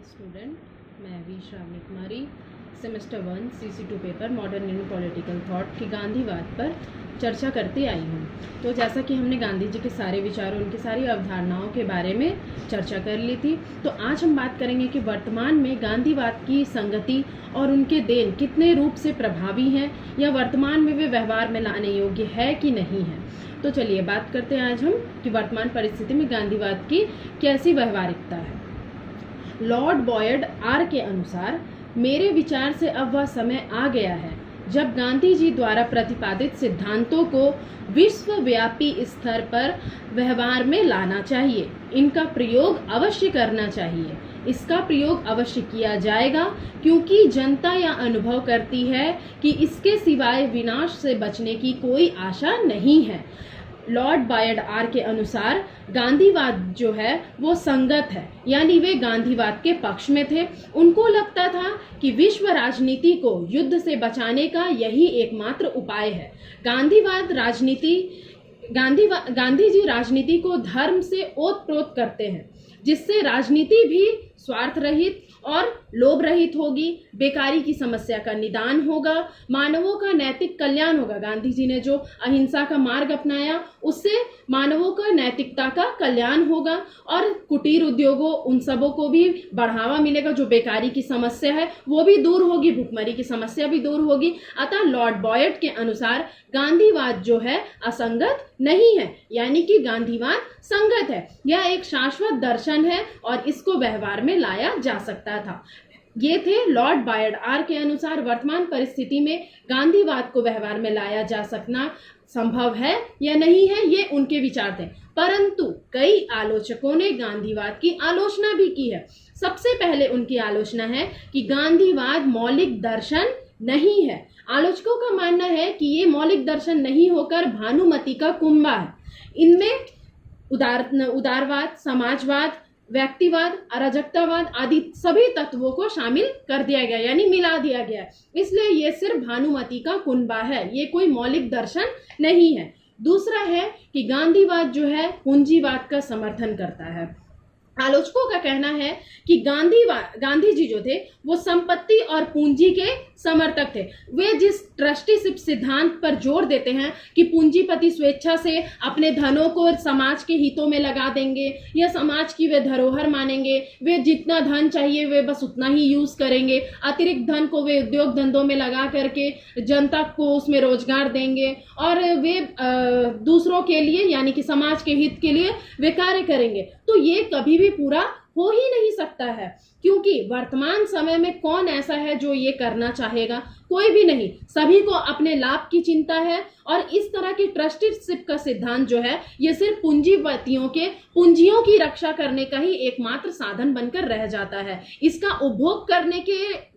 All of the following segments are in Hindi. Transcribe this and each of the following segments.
स्टूडेंट, मैं V Shravani Kumari semester 1 CC2 paper modern Indian political thought की गांधीवाद पर चर्चा करते आई हूँ। तो जैसा कि हमने गांधी जी के सारे विचारों, उनकी सारी अवधारणाओं के बारे में चर्चा कर ली थी, तो आज हम बात करेंगे कि वर्तमान में गांधीवाद की संगति और उनके देन कितने रूप से प्रभावी हैं या वर्तमान में वे व्यवहार में लाने योग्य है कि नहीं है। तो चलिए बात करते हैं आज हम कि वर्तमान परिस्थिति में गांधीवाद की कैसी व्यवहारिकता है। लॉर्ड बॉयड आर के अनुसार मेरे विचार से अब वह समय आ गया है जब गांधी जी द्वारा प्रतिपादित सिद्धांतों को विश्वव्यापी स्तर पर व्यवहार में लाना चाहिए। इनका प्रयोग अवश्य करना चाहिए। इसका प्रयोग अवश्य किया जाएगा क्योंकि जनता यह अनुभव करती है कि इसके सिवाय विनाश से बचने की कोई आशा नहीं है। लॉर्ड बॉयड आर के अनुसार गांधीवाद जो है वो संगत है, यानी वे गांधीवाद के पक्ष में थे। उनको लगता था कि विश्व राजनीति को युद्ध से बचाने का यही एकमात्र उपाय है। गांधी जी राजनीति को धर्म से ओतप्रोत करते हैं, जिससे राजनीति भी स्वार्थ रहित और लोभ रहित होगी, बेकारी की समस्या का निदान होगा, मानवों का नैतिक कल्याण होगा। गांधी जी ने जो अहिंसा का मार्ग अपनाया उससे मानवों का नैतिकता का कल्याण होगा और कुटीर उद्योगों उन सबों को भी बढ़ावा मिलेगा। जो बेकारी की समस्या है वो भी दूर होगी, भुखमरी की समस्या भी दूर होगी। अतः लॉर्ड बॉयड के अनुसार गांधीवाद जो है असंगत नहीं है, यानी कि गांधीवाद संगत है। यह एक शाश्वत दर्शन है और इसको व्यवहार में लाया जा सकता था। ये थे लॉर्ड बॉयड आर के अनुसार वर्तमान परिस्थिति में गांधीवाद को व्यवहार में लाया जा सकना संभव है या नहीं है, ये उनके विचार थे। परंतु कई आलोचकों ने गांधीवाद की आलोचना भी की है। सबसे पहले उनकी आलोचना है कि गांधीवाद मौलिक दर्शन नहीं है। आलोचकों का मानना है कि ये मौलिक दर्शन नहीं होकर भानुमति का कुंभा है। इनमें उदारवाद, समाजवाद, व्यक्तिवाद, अराजकतावाद आदि सभी तत्वों को शामिल कर दिया गया, यानी मिला दिया गया। इसलिए ये सिर्फ भानुमति का कुंभा है, ये कोई मौलिक दर्शन नहीं है। दूसरा है कि गांधीवाद जो है पूंजीवाद का समर्थन करता है। आलोचकों का कहना है कि गांधी जी जो थे वो संपत्ति और पूंजी के समर्थक थे। वे जिस ट्रस्टीशिप सिद्धांत पर जोर देते हैं कि पूंजीपति स्वेच्छा से अपने धनों को समाज के हितों में लगा देंगे या समाज की वे धरोहर मानेंगे, वे जितना धन चाहिए वे बस उतना ही यूज करेंगे, अतिरिक्त धन को वे उद्योग धंधों में लगा करके जनता को उसमें रोजगार देंगे और वे दूसरों के लिए यानी कि समाज के हित के लिए वे कार्य करेंगे। तो ये कभी भी पूरा हो ही नहीं सकता है, क्योंकि वर्तमान समय में कौन ऐसा है जो ये करना चाहेगा? कोई भी नहीं। सभी को अपने लाभ की चिंता है और इस तरह की ट्रस्टीशिप का सिद्धांत जो है ये सिर्फ पूंजीपतियों के पूंजियों की रक्षा करने का ही एकमात्र साधन बनकर रह जाता है। इसका उपभोग करने के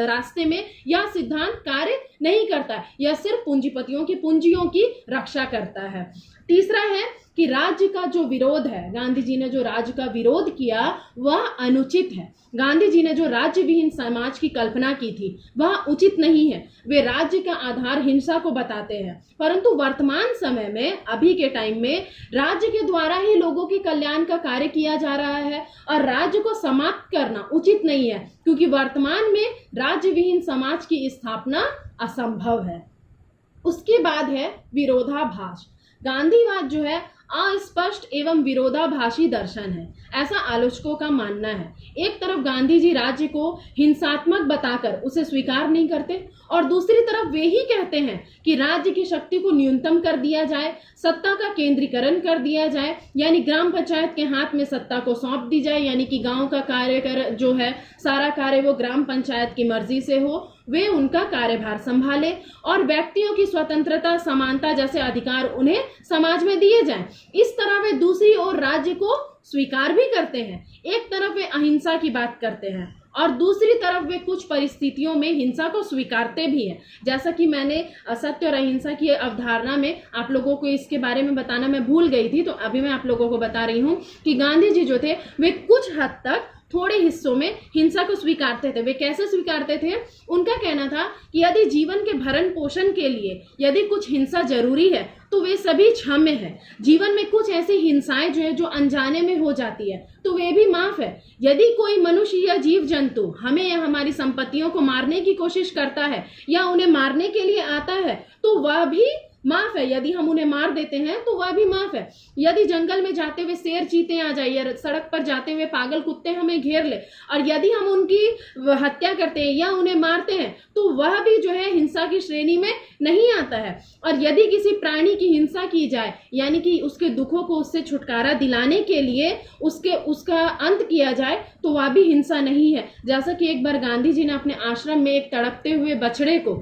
रास्ते में यह सिद्धांत कार्य नहीं करता, यह सिर्फ पूंजीपतियों की पूंजियों की रक्षा करता है। तीसरा है कि राज्य का जो विरोध है, गांधी जी ने जो राज्य का विरोध किया वह अनुचित है। गांधी जी ने जो राज्य विहीन समाज की कल्पना की थी वह उचित नहीं है। वे राज्य का आधार हिंसा को बताते हैं, परंतु वर्तमान समय में अभी के टाइम में राज्य के द्वारा ही लोगों के कल्याण का कार्य किया जा रहा है और राज्य को समाप्त करना उचित नहीं है, क्योंकि वर्तमान में राज्य विहीन समाज की स्थापना असंभव है। उसके बाद है विरोधाभास। गांधीवाद जो है अस्पष्ट एवं विरोधाभासी दर्शन है, ऐसा आलोचकों का मानना है। एक तरफ गांधी जी राज्य को हिंसात्मक बताकर उसे स्वीकार नहीं करते और दूसरी तरफ वे ही कहते हैं कि राज्य की शक्ति को न्यूनतम कर दिया जाए, सत्ता का केंद्रीकरण कर दिया जाए, यानी ग्राम पंचायत के हाथ में सत्ता को सौंप दी जाए, यानी कि गांव का कार्य जो है सारा कार्य वो ग्राम पंचायत की मर्जी से हो, वे उनका कार्यभार संभाले और व्यक्तियों की स्वतंत्रता, समानता जैसे अधिकार उन्हें समाज में दिए जाएं। इस तरह वे दूसरी ओर राज्य को स्वीकार भी करते हैं। एक तरफ वे अहिंसा की बात करते हैं और दूसरी तरफ वे कुछ परिस्थितियों में हिंसा को स्वीकारते भी हैं। जैसा कि मैंने सत्य और अहिंसा की अवधारणा में आप लोगों को इसके बारे में बताना मैं भूल गई थी, तो अभी मैं आप लोगों को बता रही हूँ कि गांधी जी जो थे वे कुछ हद तक थोड़े हिस्सों में हिंसा को स्वीकारते थे। वे कैसे स्वीकारते थे? उनका कहना था कि यदि जीवन के भरण पोषण के लिए यदि कुछ हिंसा जरूरी है तो वे सभी क्षम्य है। जीवन में कुछ ऐसी हिंसाएं जो है जो अनजाने में हो जाती है तो वे भी माफ है। यदि कोई मनुष्य या जीव जंतु हमें या हमारी संपत्तियों को मारने की कोशिश करता है या उन्हें मारने के लिए आता है तो वह भी माफ है। यदि हम उन्हें मार देते हैं तो वह भी माफ है। यदि जंगल में जाते हुए शेर चीते आ जाए या सड़क पर जाते हुए पागल कुत्ते हमें घेर ले और यदि हम उनकी हत्या करते हैं या उन्हें मारते हैं तो वह भी जो है हिंसा की श्रेणी में नहीं आता है। और यदि किसी प्राणी की हिंसा की जाए यानी कि उसके दुखों को उससे छुटकारा दिलाने के लिए उसका अंत किया जाए तो वह भी हिंसा नहीं है। जैसा कि एक बार गांधी जी ने अपने आश्रम में एक तड़पते हुए बछड़े को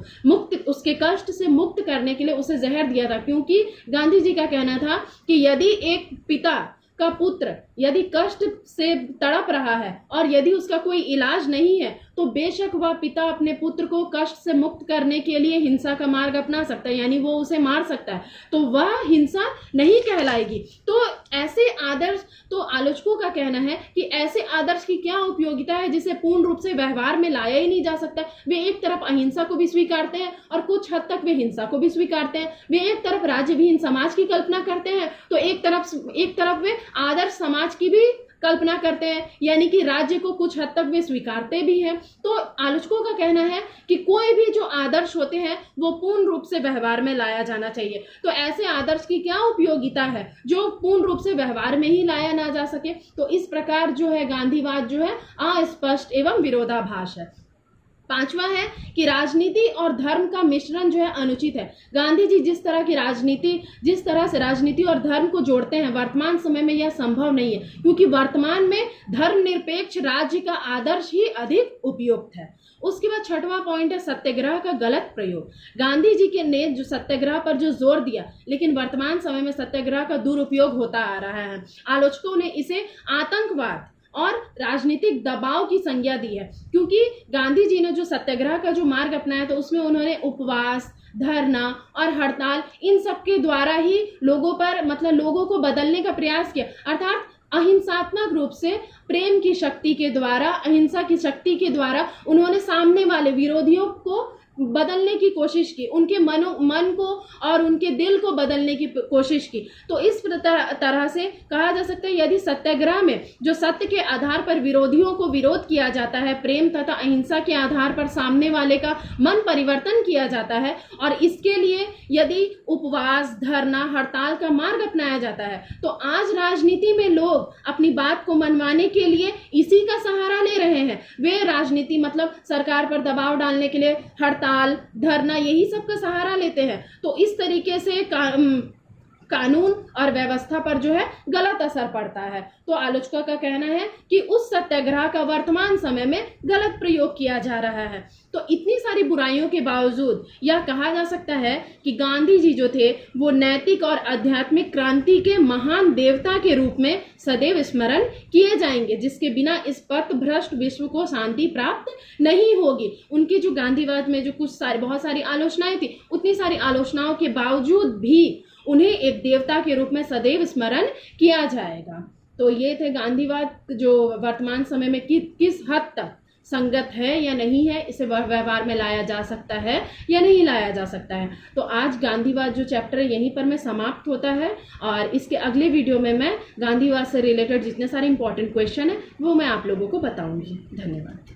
उसके कष्ट से मुक्त करने के लिए उसे जहर दिया था, क्योंकि गांधी जी का कहना था कि यदि एक पिता का पुत्र यदि कष्ट से तड़प रहा है और यदि उसका कोई इलाज नहीं है तो बेशक वह पिता अपने पुत्र को कष्ट से मुक्त करने के लिए हिंसा का मार्ग अपना सकता है, यानी वो उसे मार सकता है, तो वह हिंसा नहीं कहलाएगी। तो ऐसे आदर्श, तो आलोचकों का कहना है कि ऐसे आदर्श की क्या उपयोगिता है जिसे पूर्ण रूप से व्यवहार में लाया ही नहीं जा सकता। वे एक तरफ अहिंसा को भी स्वीकारते हैं और कुछ हद तक वे हिंसा को भी स्वीकारते हैं। वे एक तरफ राज्यविहीन समाज की कल्पना करते हैं तो एक तरफ वे आदर्श समाज की भी कल्पना करते हैं, यानी कि राज्य को कुछ हद तक वे स्वीकारते भी हैं। तो आलोचकों का कहना है कि कोई भी जो आदर्श होते हैं वो पूर्ण रूप से व्यवहार में लाया जाना चाहिए। तो ऐसे आदर्श की क्या उपयोगिता है जो पूर्ण रूप से व्यवहार में ही लाया ना जा सके। तो इस प्रकार जो है गांधीवाद जो है अस्पष्ट एवं विरोधाभास है। पांचवा है कि राजनीति और धर्म का मिश्रण जो है अनुचित है। गांधी जी जिस तरह से राजनीति और धर्म को जोड़ते हैं वर्तमान समय में यह संभव नहीं है, क्योंकि वर्तमान में धर्मनिरपेक्ष राज्य का आदर्श ही अधिक उपयुक्त है। उसके बाद छठवां पॉइंट है सत्याग्रह का गलत प्रयोग। गांधी जी ने जो सत्याग्रह पर जो जोर दिया, लेकिन वर्तमान समय में सत्याग्रह का दुरुपयोग होता आ रहा है। आलोचकों ने इसे आतंकवाद और राजनीतिक दबाव की संज्ञा दी है, क्योंकि गांधी जी ने जो सत्याग्रह का जो मार्ग अपनाया तो उसमें उन्होंने उपवास, धरना और हड़ताल इन सब के द्वारा ही लोगों को बदलने का प्रयास किया, अर्थात अहिंसात्मक रूप से प्रेम की शक्ति के द्वारा, अहिंसा की शक्ति के द्वारा उन्होंने सामने वाले विरोधियों को बदलने की कोशिश की, उनके मन को और उनके दिल को बदलने की कोशिश की। तो इस तरह से कहा जा सकता है यदि सत्याग्रह में जो सत्य के आधार पर विरोधियों को विरोध किया जाता है, प्रेम तथा अहिंसा के आधार पर सामने वाले का मन परिवर्तन किया जाता है और इसके लिए यदि उपवास, धरना, हड़ताल का मार्ग अपनाया जाता है, तो आज राजनीति में लोग अपनी बात को मनवाने के लिए इसी का सहारा ले रहे हैं। वे राजनीति सरकार पर दबाव डालने के लिए हड़ताल, धरना, यही सब का सहारा लेते हैं। तो इस तरीके से कानून और व्यवस्था पर जो है गलत असर पड़ता है। तो आलोचकों का कहना है कि उस सत्याग्रह का वर्तमान समय में गलत प्रयोग किया जा रहा है। तो इतनी सारी बुराइयों के बावजूद यह कहा जा सकता है कि गांधी जी जो थे वो नैतिक और आध्यात्मिक क्रांति के महान देवता के रूप में सदैव स्मरण किए जाएंगे, जिसके बिना इस पथभ्रष्ट विश्व को शांति प्राप्त नहीं होगी। उनकी जो गांधीवाद में जो बहुत सारी आलोचनाएं थी, उतनी सारी आलोचनाओं के बावजूद भी उन्हें एक देवता के रूप में सदैव स्मरण किया जाएगा। तो ये थे गांधीवाद जो वर्तमान समय में किस हद तक संगत है या नहीं है, इसे व्यवहार में लाया जा सकता है या नहीं लाया जा सकता है। तो आज गांधीवाद जो चैप्टर है यहीं पर मैं समाप्त होता है और इसके अगले वीडियो में मैं गांधीवाद से रिलेटेड जितने सारे इंपॉर्टेंट क्वेश्चन है वो मैं आप लोगों को बताऊंगी। धन्यवाद।